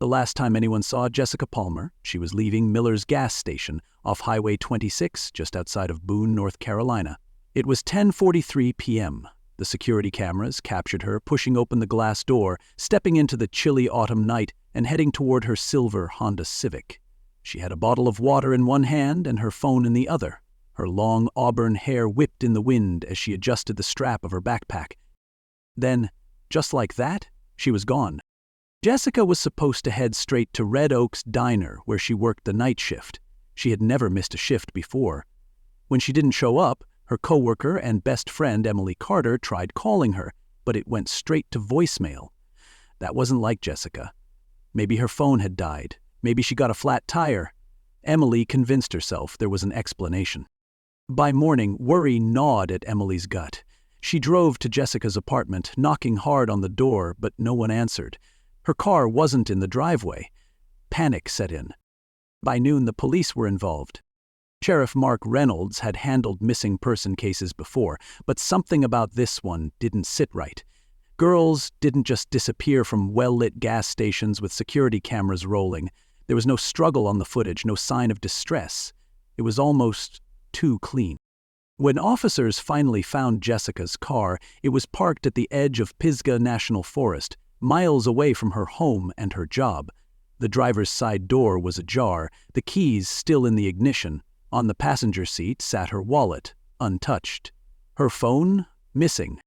The last time anyone saw Jessica Palmer, she was leaving Miller's gas station off Highway 26 just outside of Boone, North Carolina. It was 10:43 p.m. The security cameras captured her pushing open the glass door, stepping into the chilly autumn night and heading toward her silver Honda Civic. She had a bottle of water in one hand and her phone in the other. Her long auburn hair whipped in the wind as she adjusted the strap of her backpack. Then, just like that, she was gone. Jessica was supposed to head straight to Red Oak's diner where she worked the night shift. She had never missed a shift before. When she didn't show up, her coworker and best friend Emily Carter tried calling her, but it went straight to voicemail. That wasn't like Jessica. Maybe her phone had died. Maybe she got a flat tire. Emily convinced herself there was an explanation. By morning, worry gnawed at Emily's gut. She drove to Jessica's apartment, knocking hard on the door, but no one answered. Her car wasn't in the driveway. Panic set in. By noon, the police were involved. Sheriff Mark Reynolds had handled missing person cases before, but something about this one didn't sit right. Girls didn't just disappear from well-lit gas stations with security cameras rolling. There was no struggle on the footage, no sign of distress. It was almost too clean. When officers finally found Jessica's car, it was parked at the edge of Pisgah National Forest, miles away from her home and her job. The driver's side door was ajar, the keys still in the ignition. On the passenger seat sat her wallet, untouched. Her phone, missing.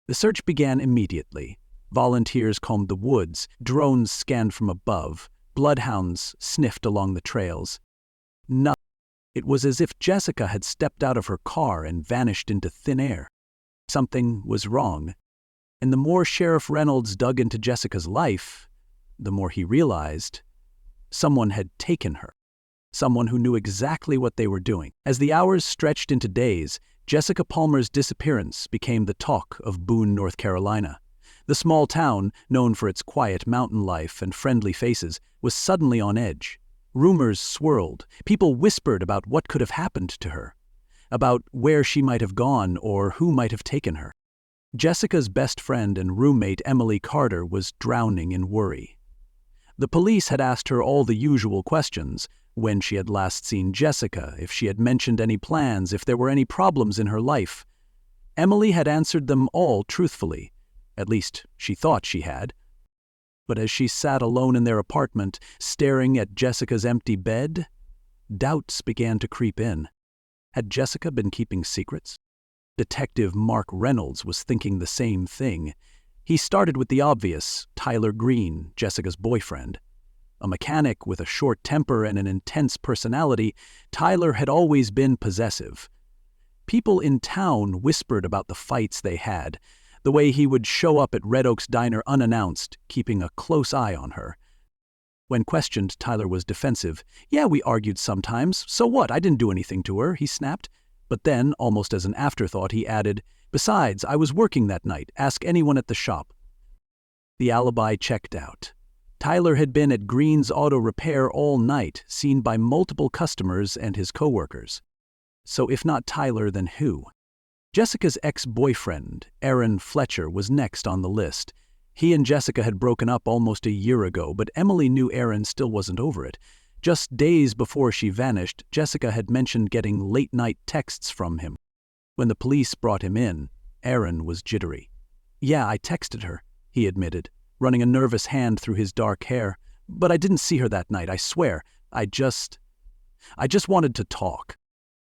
The search began immediately. Volunteers combed the woods, drones scanned from above, bloodhounds sniffed along the trails. Nothing. It was as if Jessica had stepped out of her car and vanished into thin air. Something was wrong. And the more Sheriff Reynolds dug into Jessica's life, the more he realized someone had taken her. Someone who knew exactly what they were doing. As the hours stretched into days, Jessica Palmer's disappearance became the talk of Boone, North Carolina. The small town, known for its quiet mountain life and friendly faces, was suddenly on edge. Rumors swirled. People whispered about what could have happened to her, about where she might have gone or who might have taken her. Jessica's best friend and roommate Emily Carter was drowning in worry. The police had asked her all the usual questions: when she had last seen Jessica, if she had mentioned any plans, if there were any problems in her life. Emily had answered them all truthfully. At least, she thought she had. But as she sat alone in their apartment, staring at Jessica's empty bed, doubts began to creep in. Had Jessica been keeping secrets? Detective Mark Reynolds was thinking the same thing. He started with the obvious: Tyler Green, Jessica's boyfriend. A mechanic with a short temper and an intense personality, Tyler had always been possessive. People in town whispered about the fights they had, the way he would show up at Red Oak's diner unannounced, keeping a close eye on her. When questioned, Tyler was defensive. "Yeah, we argued sometimes. So what? I didn't do anything to her," he snapped. But then, almost as an afterthought, he added, "Besides, I was working that night. Ask anyone at the shop." The alibi checked out. Tyler had been at Green's Auto Repair all night, seen by multiple customers and his coworkers. So if not Tyler, then who? Jessica's ex-boyfriend, Aaron Fletcher, was next on the list. He and Jessica had broken up almost a year ago, but Emily knew Aaron still wasn't over it. Just days before she vanished, Jessica had mentioned getting late-night texts from him. When the police brought him in, Aaron was jittery. "Yeah, I texted her," he admitted, running a nervous hand through his dark hair. "But I didn't see her that night, I swear. I just wanted to talk."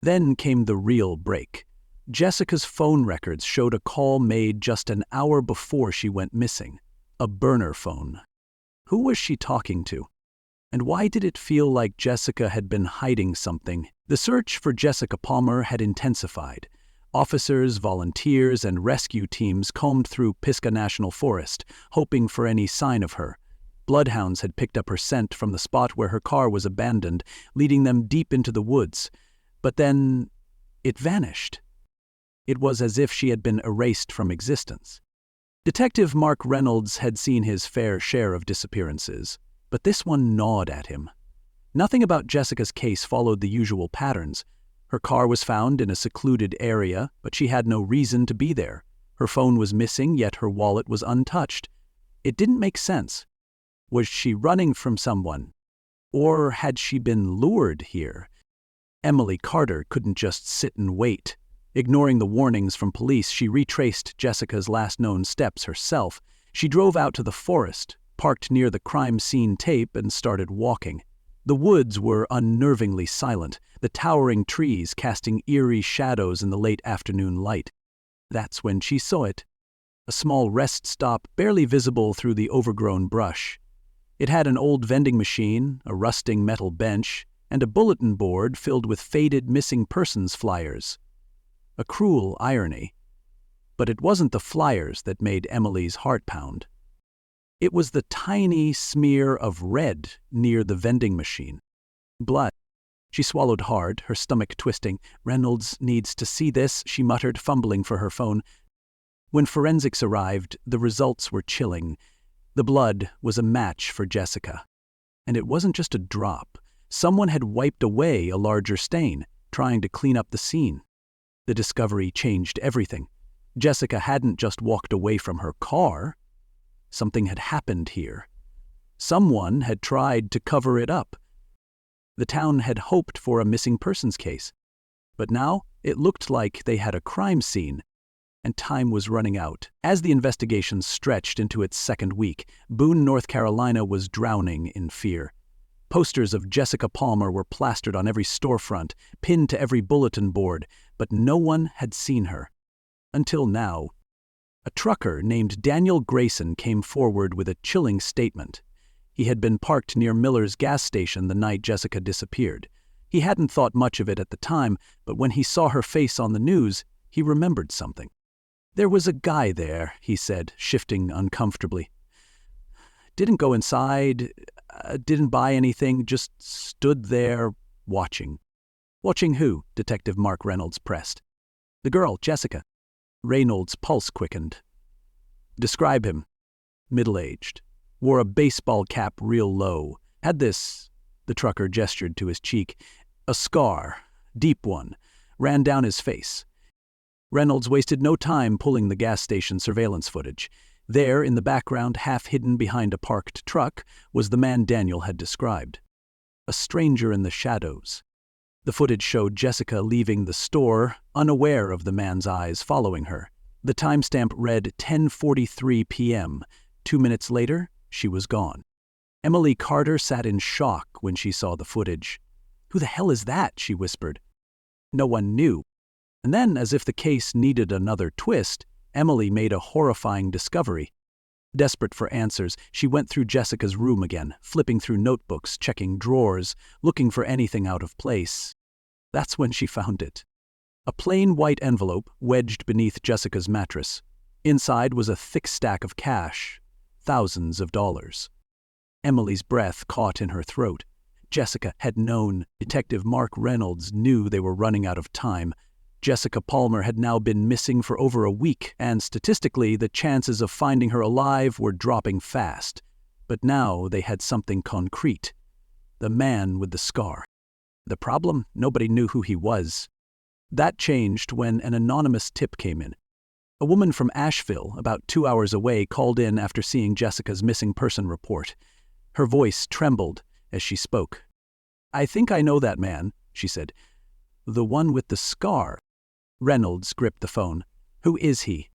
Then came the real break. Jessica's phone records showed a call made just an hour before she went missing. A burner phone. Who was she talking to? And why did it feel like Jessica had been hiding something? The search for Jessica Palmer had intensified. Officers, volunteers, and rescue teams combed through Pisgah National Forest, hoping for any sign of her. Bloodhounds had picked up her scent from the spot where her car was abandoned, leading them deep into the woods. But then it vanished. It was as if she had been erased from existence. Detective Mark Reynolds had seen his fair share of disappearances, but this one gnawed at him. Nothing about Jessica's case followed the usual patterns. Her car was found in a secluded area, but she had no reason to be there. Her phone was missing, yet her wallet was untouched. It didn't make sense. Was she running from someone? Or had she been lured here? Emily Carter couldn't just sit and wait. Ignoring the warnings from police, she retraced Jessica's last known steps herself. She drove out to the forest, parked near the crime scene tape, and started walking. The woods were unnervingly silent, the towering trees casting eerie shadows in the late afternoon light. That's when she saw it. A small rest stop barely visible through the overgrown brush. It had an old vending machine, a rusting metal bench, and a bulletin board filled with faded missing persons flyers. A cruel irony. But it wasn't the flyers that made Emily's heart pound. It was the tiny smear of red near the vending machine. Blood. She swallowed hard, her stomach twisting. "Reynolds needs to see this," she muttered, fumbling for her phone. When forensics arrived, the results were chilling. The blood was a match for Jessica. And it wasn't just a drop. Someone had wiped away a larger stain, trying to clean up the scene. The discovery changed everything. Jessica hadn't just walked away from her car. Something had happened here. Someone had tried to cover it up. The town had hoped for a missing persons case. But now it looked like they had a crime scene, and time was running out. As the investigation stretched into its second week, Boone, North Carolina was drowning in fear. Posters of Jessica Palmer were plastered on every storefront, pinned to every bulletin board, but no one had seen her. Until now. A trucker named Daniel Grayson came forward with a chilling statement. He had been parked near Miller's gas station the night Jessica disappeared. He hadn't thought much of it at the time, but when he saw her face on the news, he remembered something. "There was a guy there," he said, shifting uncomfortably. "Didn't go inside, didn't buy anything, just stood there watching." "Watching who?" Detective Mark Reynolds pressed. "The girl, Jessica." Reynolds' pulse quickened. "Describe him." "Middle-aged. Wore a baseball cap real low. Had this," the trucker gestured to his cheek, "a scar, deep one, ran down his face." Reynolds wasted no time pulling the gas station surveillance footage. There, in the background, half hidden behind a parked truck, was the man Daniel had described. A stranger in the shadows. The footage showed Jessica leaving the store, unaware of the man's eyes following her. The timestamp read 10:43 p.m. 2 minutes later, she was gone. Emily Carter sat in shock when she saw the footage. "Who the hell is that?" she whispered. No one knew. And then, as if the case needed another twist, Emily made a horrifying discovery. Desperate for answers, she went through Jessica's room again, flipping through notebooks, checking drawers, looking for anything out of place. That's when she found it. A plain white envelope wedged beneath Jessica's mattress. Inside was a thick stack of cash, thousands of dollars. Emily's breath caught in her throat. Jessica had known. Detective Mark Reynolds knew they were running out of time. Jessica Palmer had now been missing for over a week, and statistically, the chances of finding her alive were dropping fast. But now they had something concrete. The man with the scar. The problem? Nobody knew who he was. That changed when an anonymous tip came in. A woman from Asheville, about 2 hours away, called in after seeing Jessica's missing person report. Her voice trembled as she spoke. "I think I know that man," she said. "The one with the scar." Reynolds gripped the phone. "Who is he?"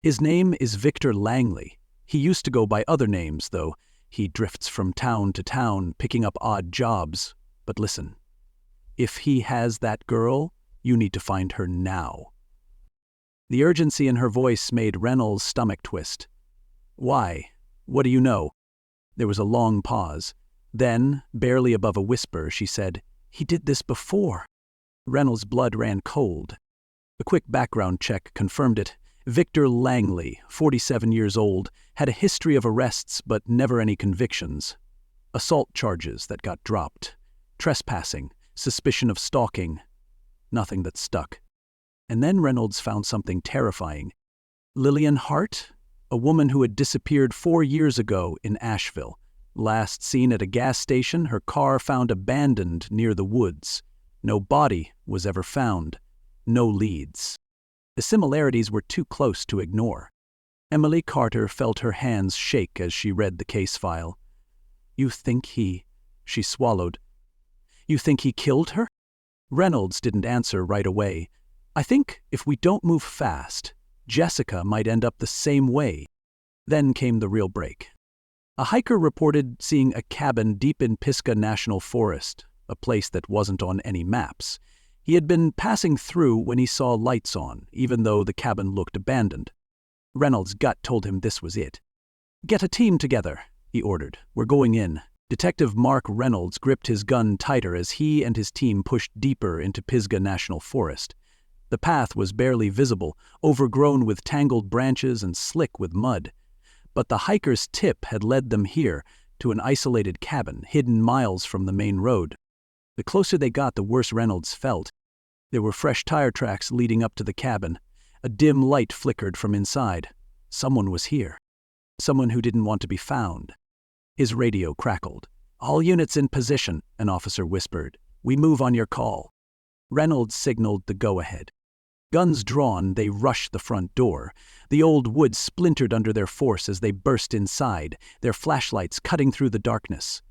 "His name is Victor Langley. He used to go by other names, though. He drifts from town to town, picking up odd jobs. But listen, if he has that girl, you need to find her now." The urgency in her voice made Reynolds' stomach twist. "Why? What do you know?" There was a long pause. Then, barely above a whisper, she said, "He did this before." Reynolds' blood ran cold. A quick background check confirmed it. Victor Langley, 47 years old, had a history of arrests but never any convictions. Assault charges that got dropped. Trespassing, suspicion of stalking. Nothing that stuck. And then Reynolds found something terrifying. Lillian Hart, a woman who had disappeared 4 years ago in Asheville. Last seen at a gas station, her car found abandoned near the woods. No body was ever found. No leads. The similarities were too close to ignore. Emily Carter felt her hands shake as she read the case file. You think he... She swallowed. You think he killed her? Reynolds didn't answer right away. I think if we don't move fast, Jessica might end up the same way. Then came the real break. A hiker reported seeing a cabin deep in Pisgah National Forest, a place that wasn't on any maps. He had been passing through when he saw lights on, even though the cabin looked abandoned. Reynolds' gut told him this was it. Get a team together, he ordered. We're going in. Detective Mark Reynolds gripped his gun tighter as he and his team pushed deeper into Pisgah National Forest. The path was barely visible, overgrown with tangled branches and slick with mud. But the hiker's tip had led them here, to an isolated cabin hidden miles from the main road. The closer they got, the worse Reynolds felt. There were fresh tire tracks leading up to the cabin. A dim light flickered from inside. Someone was here. Someone who didn't want to be found. His radio crackled. All units in position, an officer whispered. We move on your call. Reynolds signaled the go-ahead. Guns drawn, they rushed the front door. The old wood splintered under their force as they burst inside, their flashlights cutting through the darkness.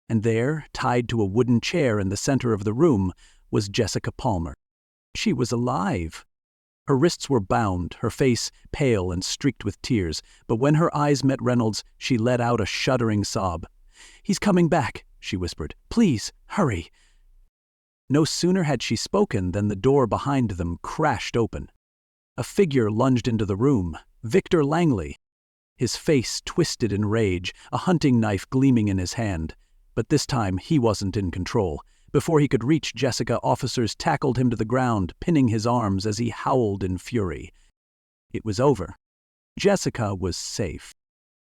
And there, tied to a wooden chair in the center of the room, was Jessica Palmer. She was alive. Her wrists were bound, her face pale and streaked with tears, but when her eyes met Reynolds, she let out a shuddering sob. He's coming back, she whispered. Please, hurry. No sooner had she spoken than the door behind them crashed open. A figure lunged into the room, Victor Langley. His face twisted in rage, a hunting knife gleaming in his hand. But this time he wasn't in control. Before he could reach Jessica, officers tackled him to the ground, pinning his arms as he howled in fury. It was over. Jessica was safe.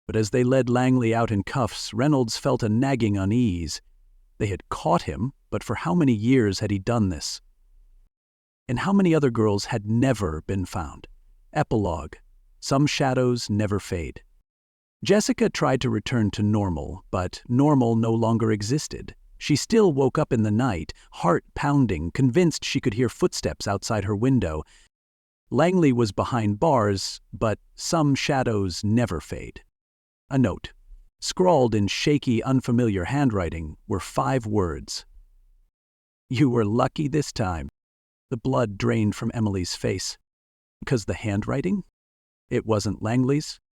But as they led Langley out in cuffs, Reynolds felt a nagging unease. They had caught him, but for how many years had he done this? And how many other girls had never been found? Epilogue. Some shadows never fade. Jessica tried to return to normal, but normal no longer existed. She still woke up in the night, heart pounding, convinced she could hear footsteps outside her window. Langley was behind bars, but some shadows never fade. A note. Scrawled in shaky, unfamiliar handwriting were 5 words. You were lucky this time. The blood drained from Emily's face. Because the handwriting? It wasn't Langley's.